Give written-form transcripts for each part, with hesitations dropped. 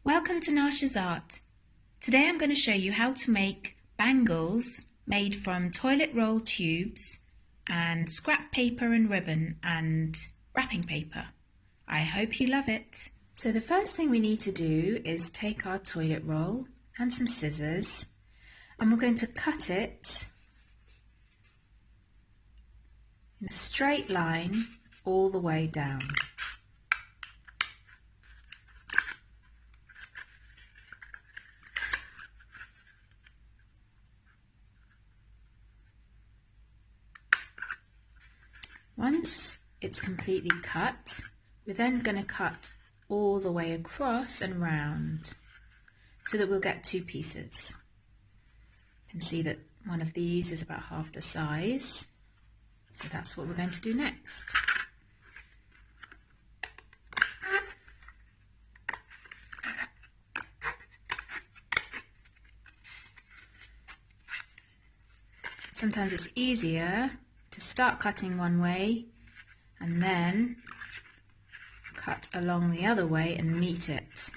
Welcome to Nasha's Art. Today I'm going to show you how to make bangles made from toilet roll tubes and scrap paper and ribbon and wrapping paper. I hope you love it. So the first thing we need to do is take our toilet roll and some scissors, and we're going to cut it in a straight line all the way down. Once it's completely cut, we're then going to cut all the way across and round so that we'll get two pieces. You can see that one of these is about half the size, so that's what we're going to do next. Sometimes it's easier to start cutting one way and then cut along the other way and meet it.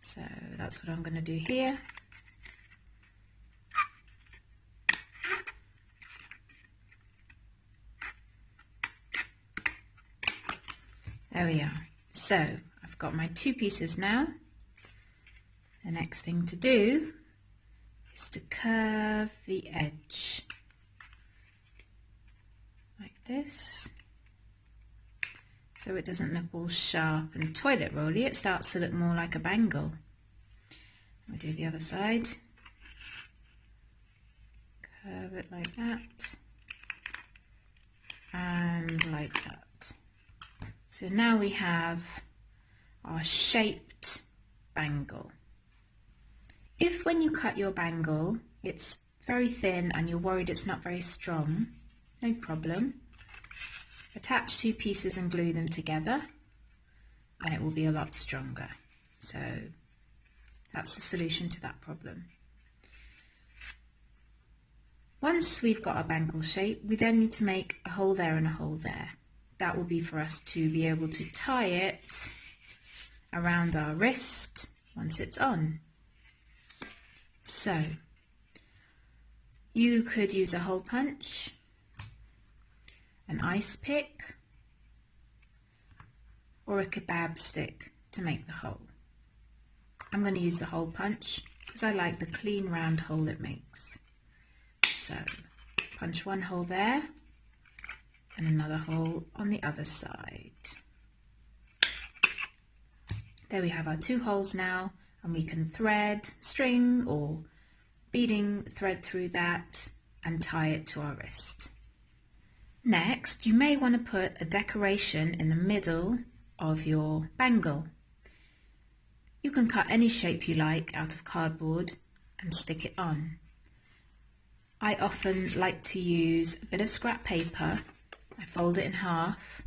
So that's what I'm going to do here. There we are. So I've got my two pieces now. The next thing to do is to curve the edge like this, so it doesn't look all sharp and toilet rolly. It starts to look more like a bangle. We'll do the other side. Curve it like that and like that. So now we have our shaped bangle. If when you cut your bangle it's very thin and you're worried it's not very strong, no problem. Attach two pieces and glue them together and it will be a lot stronger. So that's the solution to that problem. Once we've got our bangle shape, we then need to make a hole there and a hole there. That will be for us to be able to tie it around our wrist once it's on. So you could use a hole punch, an ice pick, or a kebab stick to make the hole. I'm going to use the hole punch because I like the clean round hole it makes. So punch one hole there and another hole on the other side. There we have our two holes now, and we can thread, string or beading thread through that and tie it to our wrist. Next, you may want to put a decoration in the middle of your bangle. You can cut any shape you like out of cardboard and stick it on. I often like to use a bit of scrap paper. I fold it in half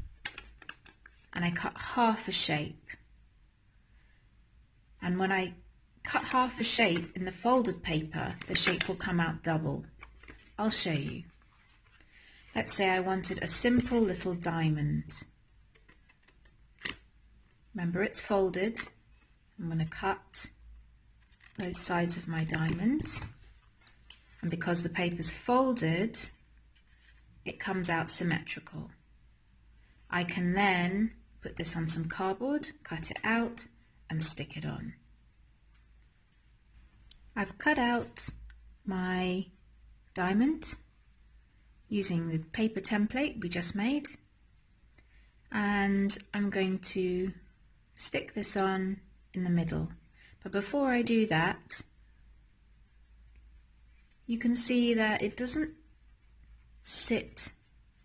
and I cut half a shape. And when I cut half a shape in the folded paper, the shape will come out double. I'll show you. Let's say I wanted a simple little diamond. Remember, it's folded. I'm going to cut both sides of my diamond. And because the paper's folded, it comes out symmetrical. I can then put this on some cardboard, cut it out, and stick it on. I've cut out my diamond using the paper template we just made, and I'm going to stick this on in the middle. But before I do that, you can see that it doesn't sit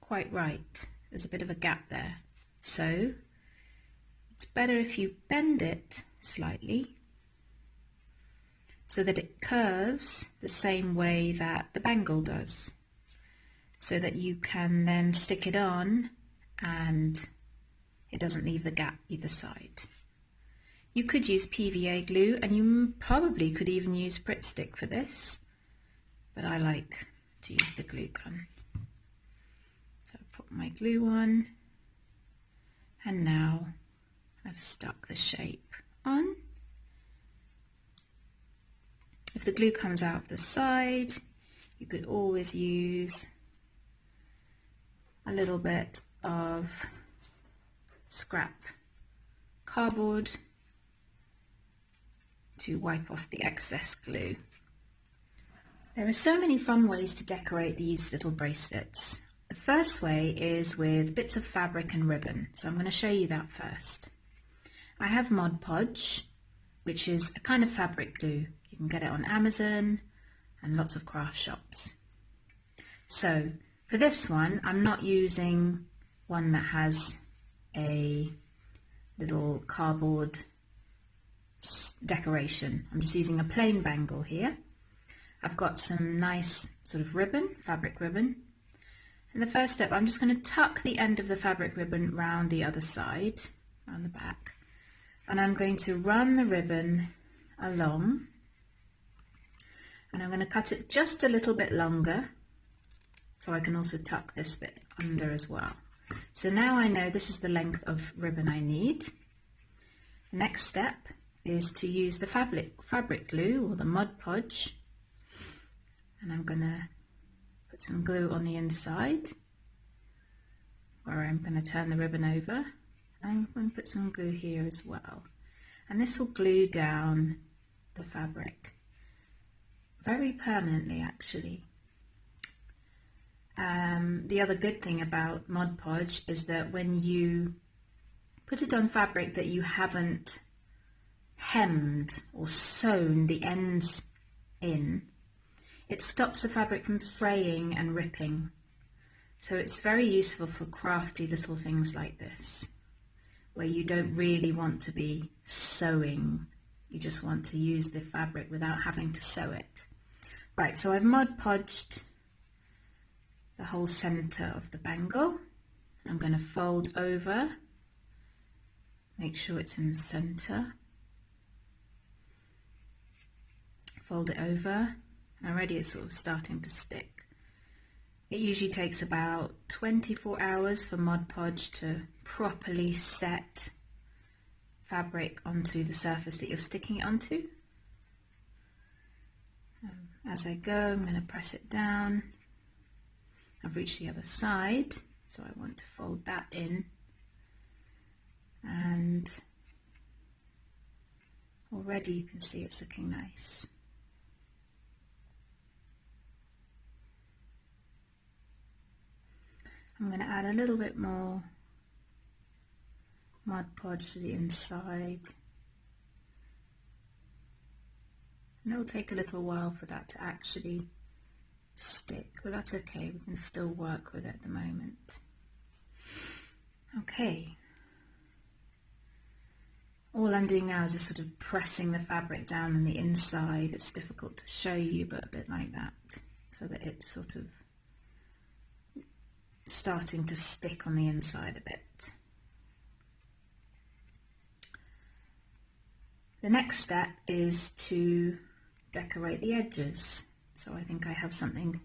quite right. There's a bit of a gap there. So it's better if you bend it slightly so that it curves the same way that the bangle does, so that you can then stick it on and it doesn't leave the gap either side. You could use PVA glue, and you probably could even use Pritt stick for this, but I like to use the glue gun. So I put my glue on, and now I've stuck the shape on. If the glue comes out the side, you could always use a little bit of scrap cardboard to wipe off the excess glue. There are so many fun ways to decorate these little bracelets. The first way is with bits of fabric and ribbon, so I'm going to show you that first. I have Mod Podge, which is a kind of fabric glue. You can get it on Amazon and lots of craft shops. So for this one, I'm not using one that has a little cardboard decoration. I'm just using a plain bangle here. I've got some nice sort of ribbon, fabric ribbon. And the first step, I'm just going to tuck the end of the fabric ribbon round the other side, around the back. And I'm going to run the ribbon along. And I'm going to cut it just a little bit longer, so I can also tuck this bit under as well. So now I know this is the length of ribbon I need. The next step is to use the fabric glue or the Mod Podge. And I'm going to put some glue on the inside where I'm going to turn the ribbon over. I'm going to put some glue here as well. And this will glue down the fabric very permanently, actually. The other good thing about Mod Podge is that when you put it on fabric that you haven't hemmed or sewn the ends in, it stops the fabric from fraying and ripping. So it's very useful for crafty little things like this, where you don't really want to be sewing. You just want to use the fabric without having to sew it. Right, so I've Mod Podged the whole center of the bangle. I'm going to fold over, make sure it's in the center. Fold it over. Already it's sort of starting to stick. It usually takes about 24 hours for Mod Podge to properly set fabric onto the surface that you're sticking it onto. As I go, I'm going to press it down. I've reached the other side, so I want to fold that in. And already you can see it's looking nice. I'm going to add a little bit more Mod Podge to the inside. And it will take a little while for that to actually stick, but that's okay, we can still work with it at the moment. Okay. All I'm doing now is just sort of pressing the fabric down on the inside. It's difficult to show you, but a bit like that, so that it's sort of starting to stick on the inside a bit. The next step is to decorate the edges. So I think I have something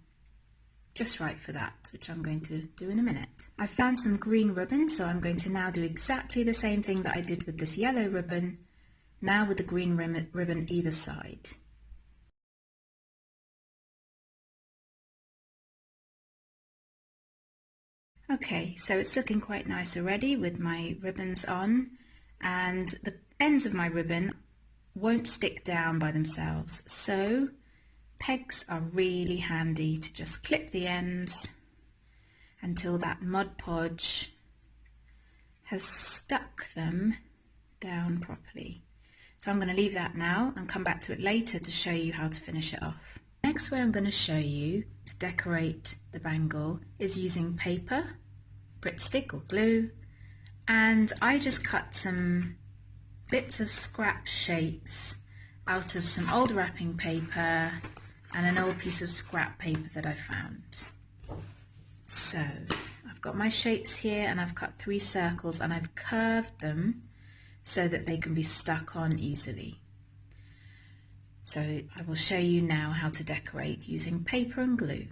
just right for that, which I'm going to do in a minute. I found some green ribbon, so I'm going to now do exactly the same thing that I did with this yellow ribbon, now with the green ribbon either side. Okay, so it's looking quite nice already with my ribbons on, and the ends of my ribbon won't stick down by themselves, so pegs are really handy to just clip the ends until that Mod Podge has stuck them down properly. So I'm going to leave that now and come back to it later to show you how to finish it off. Next way I'm going to show you to decorate the bangle is using paper, Brit stick or glue, and I just cut some bits of scrap shapes out of some old wrapping paper and an old piece of scrap paper that I found. So I've got my shapes here and I've cut 3 circles and I've curved them so that they can be stuck on easily. So I will show you now how to decorate using paper and glue.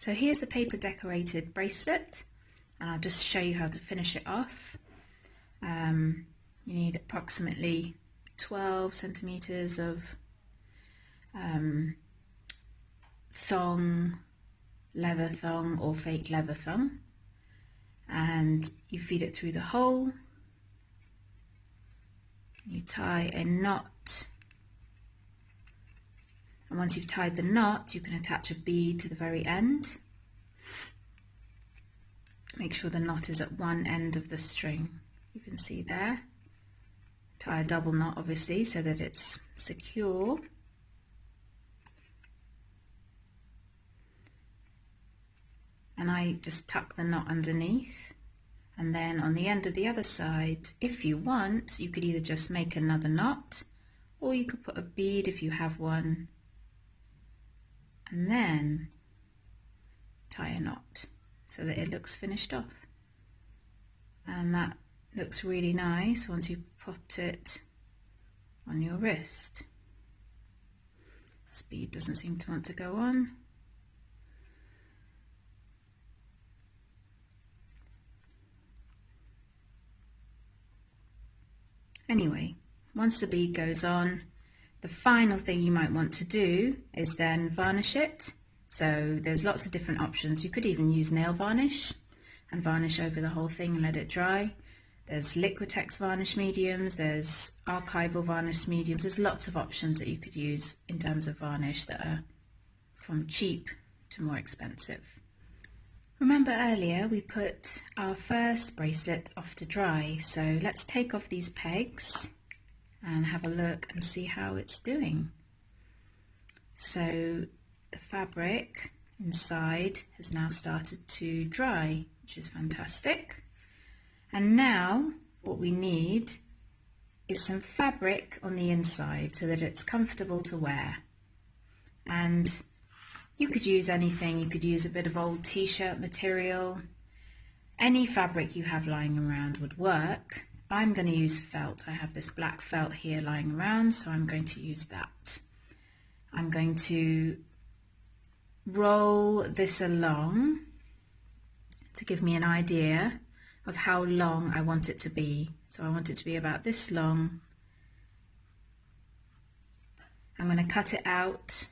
So here's the paper decorated bracelet, and I'll just show you how to finish it off. You need approximately 12 centimeters of thong, leather thong or fake leather thong, and you feed it through the hole. You tie a knot, and once you've tied the knot, you can attach a bead to the very end. Make sure the knot is at one end of the string. You can see there. Tie a double knot, obviously, so that it's secure. And I just tuck the knot underneath. And then on the end of the other side, if you want, you could either just make another knot, or you could put a bead if you have one, and then tie a knot so that it looks finished off. And that looks really nice once you've popped it on your wrist. This bead doesn't seem to want to go on. Anyway, once the bead goes on, the final thing you might want to do is then varnish it. So there's lots of different options. You could even use nail varnish and varnish over the whole thing and let it dry. There's Liquitex varnish mediums, there's archival varnish mediums. There's lots of options that you could use in terms of varnish that are from cheap to more expensive. Remember earlier we put our first bracelet off to dry, so let's take off these pegs and have a look and see how it's doing. So the fabric inside has now started to dry, which is fantastic. And now what we need is some fabric on the inside so that it's comfortable to wear. And you could use anything. You could use a bit of old t-shirt material. Any fabric you have lying around would work. I'm going to use felt. I have this black felt here lying around, so I'm going to use that. I'm going to roll this along to give me an idea of how long I want it to be. So I want it to be about this long. I'm going to cut it out.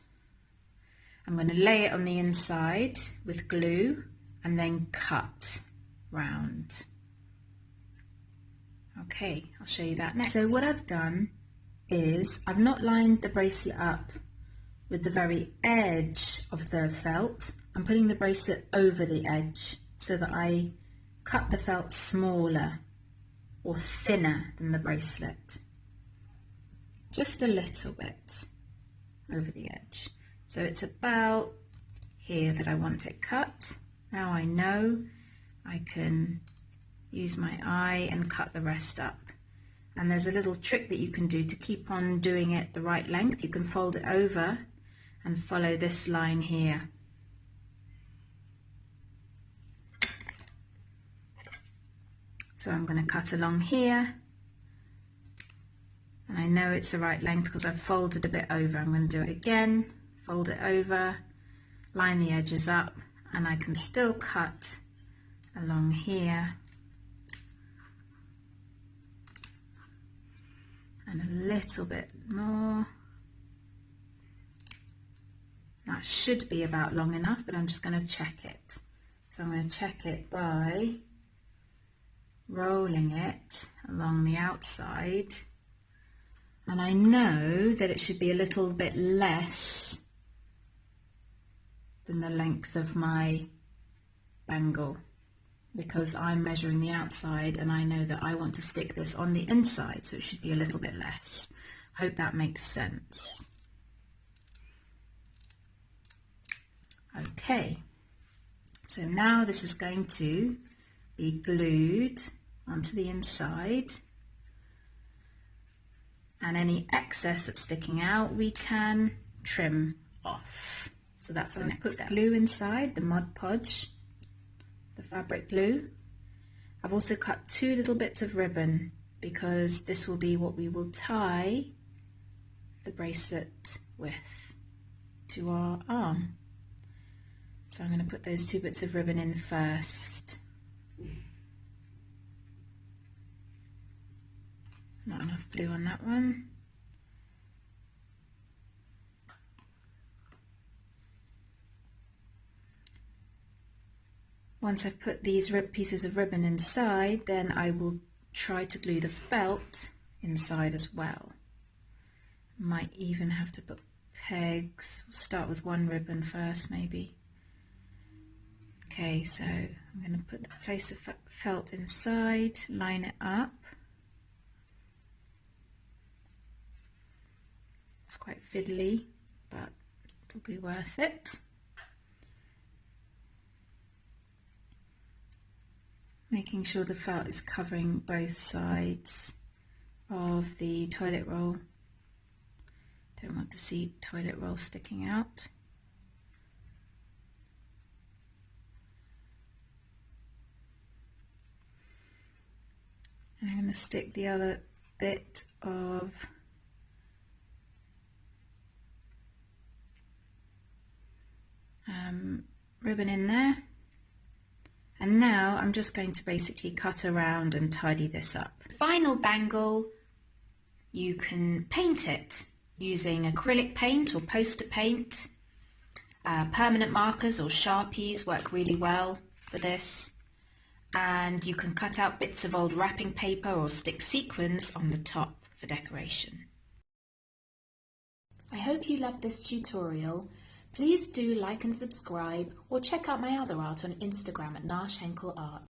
I'm going to lay it on the inside with glue and then cut round. Okay, I'll show you that next. So what I've done is I've not lined the bracelet up with the very edge of the felt. I'm putting the bracelet over the edge so that I cut the felt smaller or thinner than the bracelet. Just a little bit over the edge. So it's about here that I want it cut. Now I know I can use my eye and cut the rest up. And there's a little trick that you can do to keep on doing it the right length. You can fold it over and follow this line here. So I'm going to cut along here, and I know it's the right length because I've folded a bit over. I'm going to do it again, fold it over, line the edges up, and I can still cut along here and a little bit more. That should be about long enough, but I'm just going to check it. So I'm going to check it by rolling it along the outside, and I know that it should be a little bit less than the length of my bangle, because I'm measuring the outside and I know that I want to stick this on the inside, so it should be a little bit less. Hope that makes sense. Okay, so now this is going to be glued onto the inside, and any excess that's sticking out we can trim off. So that's the next step. Glue inside the Mod Podge, the fabric glue. I've also cut 2 little bits of ribbon because this will be what we will tie the bracelet with to our arm. So I'm going to put those 2 bits of ribbon in first. Not enough blue on that one. Once I've put these pieces of ribbon inside, then I will try to glue the felt inside as well. Might even have to put pegs. We'll start with one ribbon first maybe. Okay, so I'm going to place the felt inside, line it up. It's quite fiddly, but it'll be worth it. Making sure the felt is covering both sides of the toilet roll. Don't want to see toilet roll sticking out. And I'm going to stick the other bit of ribbon in there. And now I'm just going to basically cut around and tidy this up. Final bangle, you can paint it using acrylic paint or poster paint. Permanent markers or Sharpies work really well for this. And you can cut out bits of old wrapping paper or stick sequins on the top for decoration. I hope you loved this tutorial. Please do like and subscribe, or check out my other art on Instagram at Nash Henkel Art.